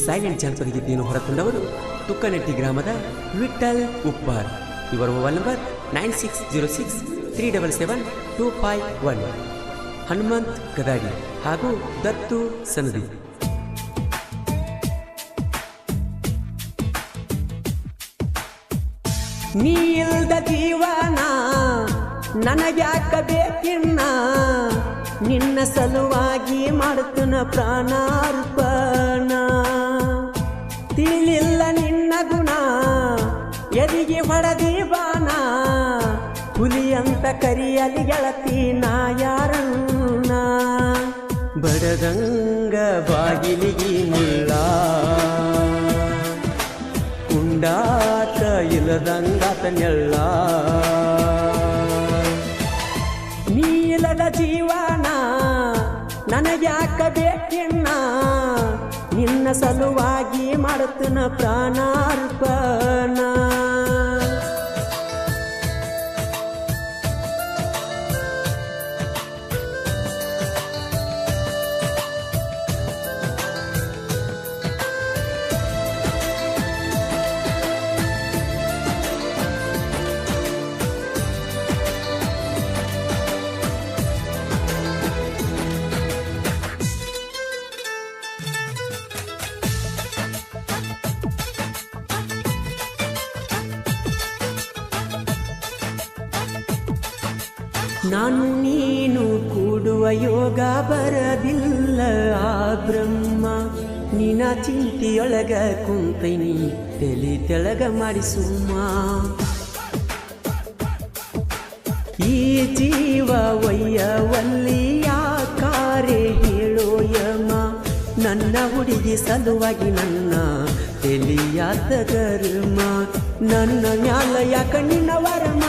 Silent ಜಾನಪದ ಗೀತೆಯನ್ನು ಹೊರತಂದವರು ತುಕ್ಕನಟ್ಟಿ ಗ್ರಾಮದ ವಿಠಲ್ ಉಪ್ಪಾರ್. ಇವರ ಮೊಬೈಲ್ ನಂಬರ್ 9606377251. ಹನುಮಂತ್ ಗದಾಡಿ ಹಾಗೂ ದತ್ತು ಸನದಿ. ನೀ ಇಲ್ದ ಜೀವನ ನನಗ್ಯಾಕ ಬೇಕಿನ್ನ, ನಿನ್ನ ಸಲುವಾಗಿ ಮಾಡುತ್ತನ ಪ್ರಾಣಾರ್ಪಣ. ತಿಳಿಲ್ಲ ನಿನ್ನ ಗುಣ ಎದಿಗೆ ಹೊಡೆದಿ ಬಾಣ, ಹುಲಿ ಅಂತ ಕರಿಯಲಿ ಗೆಳತಿ ನಾ ಯಾರನ್ನ. ಬಡದಂಗ ಬಾಗಿಲಿಗಿ ಮುಳ್ಳ ಉಂಡಾಕ ಇಲ್ಲದಂಗಾತ ನೆಳ್ಳ. ನೀಲದ ಜೀವನ ನನಗ್ಯಾಕ ಬೇಕಿನ್ನ, ನಿನ್ನ ಸಲುವಾಗಿ ಮಾಡುತ್ತನ ಪ್ರಾಣಾರ್ಪಣ. ನಾನು ನೀನು ಕೂಡುವ ಯೋಗ ಬರದಿಲ್ಲ ಆ ಬ್ರಹ್ಮ. ನಿನ ಚಿಂತೆಯೊಳಗ ಕುಂತೈನಿ ತಲೆ ತೆಳಗ ಮಾಡಿಸುಮ್ಮ. ಈ ಜೀವ ಒಯ್ಯವಲ್ಲಿಯ ಕಾರೆ ಹೇಳೋ ಯಮ, ನನ್ನ ಹುಡುಗಿ ಸಲುವಾಗಿ ನನ್ನ ತೆಲಿಯಾದ ಗರ್ಮ. ನನ್ನ ಮ್ಯಾಲ ಯಾಕ ನಿನ್ನ ವರಮ,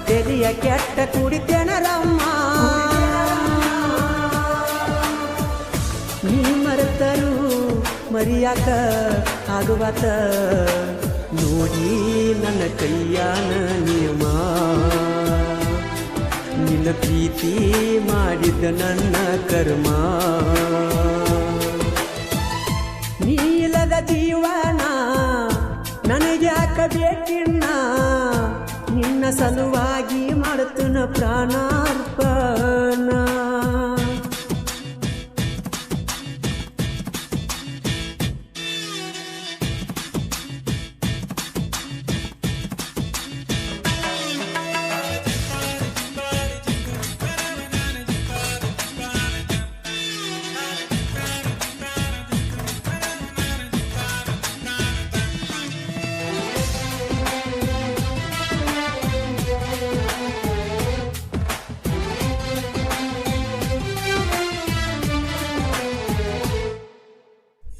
ತೆಲಿಯ ಕೆಟ್ಟ ಕುಡಿತೇನ ರಮ್ಮ. ನೀ ಮರೆತರು ಮರಿಯಾಕ ಆಗುವತ, ನೋಡಿ ನನ್ನ ಕೈಯಾನ ನಿಯಮ. ನಿನ್ನ ಪ್ರೀತಿ ಮಾಡಿದ್ದ ನನ್ನ ಕರ್ಮ. ನೀಲದ ಜೀವನ ನನಗ್ಯಾಕ ಬೇಕಿನ್ನ, ನಿನ್ನ ಸಲುವಾಗಿ ಮಾಡುತ್ತನ ಪ್ರಾಣಾರ್ಪಣ.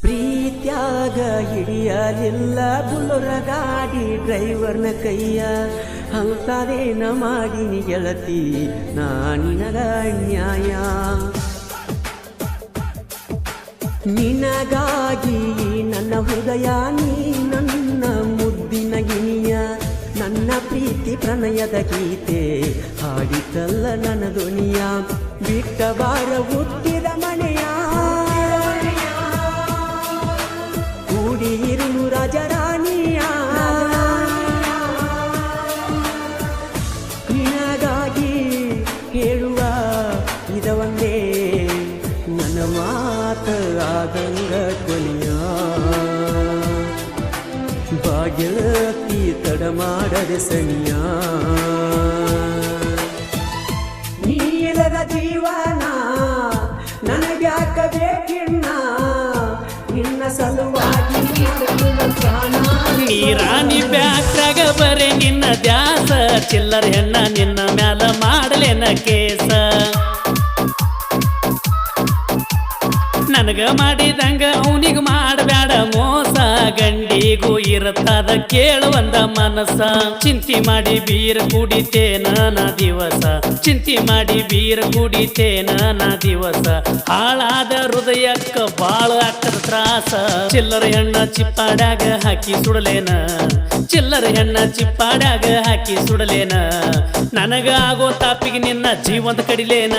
ಪ್ರೀತ್ಯಾಗ ಹಿಡಿಯಲಿಲ್ಲ ಬುಲೊರ ಗಾಡಿ ಡ್ರೈವರ್ನ ಕೈಯ, ಅಂತಾದೇನ ಮಾಡಿನಿ ಗೆಳತಿ ನಾ ನಿನಗ ಅನ್ಯಾಯ. ನಿನಗಾಗಿ ನನ್ನ ಹೃದಯ ನೀ ನನ್ನ ಮುದ್ದಿನ ಗಿಣಿಯ, ನನ್ನ ಪ್ರೀತಿ ಪ್ರಣಯದ ಗೀತೆ ಹಾಡಿತಲ್ಲ ನನ್ನ ಧ್ವನಿಯ. ಬಿಟ್ಟ ಬಾರ ಹುಟ್ಟಿದ ಮನೆಯ, ಕೂಡಿ ಇರುಳು ರಾಜರಾಣಿಯ. ನಿನಗಾಗಿ ಹೇಳುವ ಇದ ಒಂದೇ ನನ್ನ ಮಾತ ಆದಂಗ ಕೊನೆಯ. ಬಾಗೆಳತಿ ತಡ ಮಾಡದೆ ಸನಿಯ. ನೀಲದ ಜೀವನ ನನಗ್ಯಾಕ ಬೇಕಿನ್ನ, ನಿನ್ನ ಸಲುವಾಗಿ ನೀರಾಣಿ ಬ್ಯಾಕ್ರಾಗ ಬರೆ ನಿನ್ನ ದ್ಯಾಸ. ಚಿಲ್ಲರ ಹೆಣ್ಣ ನಿನ್ನ ಮ್ಯಾಲ ಮಾಡಲೇನ ಕೇಸ. ನನಗ ಮಾಡಿದಂಗ ಅವನಿಗೆ ಮಾಡಬೇಡ ಮೋಸ. ಗಂಡಿಗೂ ಇರುತ್ತದ ಕೇಳುವಂದ ಮನಸ್ಸ. ಚಿಂತಿ ಮಾಡಿ ಬೀರ ಕುಡಿತೇನ ನಾ ದಿವಸ, ಚಿಂತಿ ಮಾಡಿ ಬೀರ ಕುಡಿತೇನ ನಾ ದಿವಸ. ಹಾಳಾದ ಹೃದಯಕ್ಕ ಬಾಳ ಅಕ್ಕದ ತ್ರಾಸ. ಚಿಲ್ಲರ ಹೆಣ್ಣ ಚಿಪ್ಪಾಡ್ಯಾಗ ಹಾಕಿ ಸುಡಲೇನ, ಚಿಲ್ಲರ ಹೆಣ್ಣ ಚಿಪ್ಪಾಡ್ಯಾಗ ಹಾಕಿ ಸುಡಲೇನ. ನನಗ ಆಗೋ ತಾಪಿಗೆ ನಿನ್ನ ಜೀವಂತ ಕಡಿಲೇನ.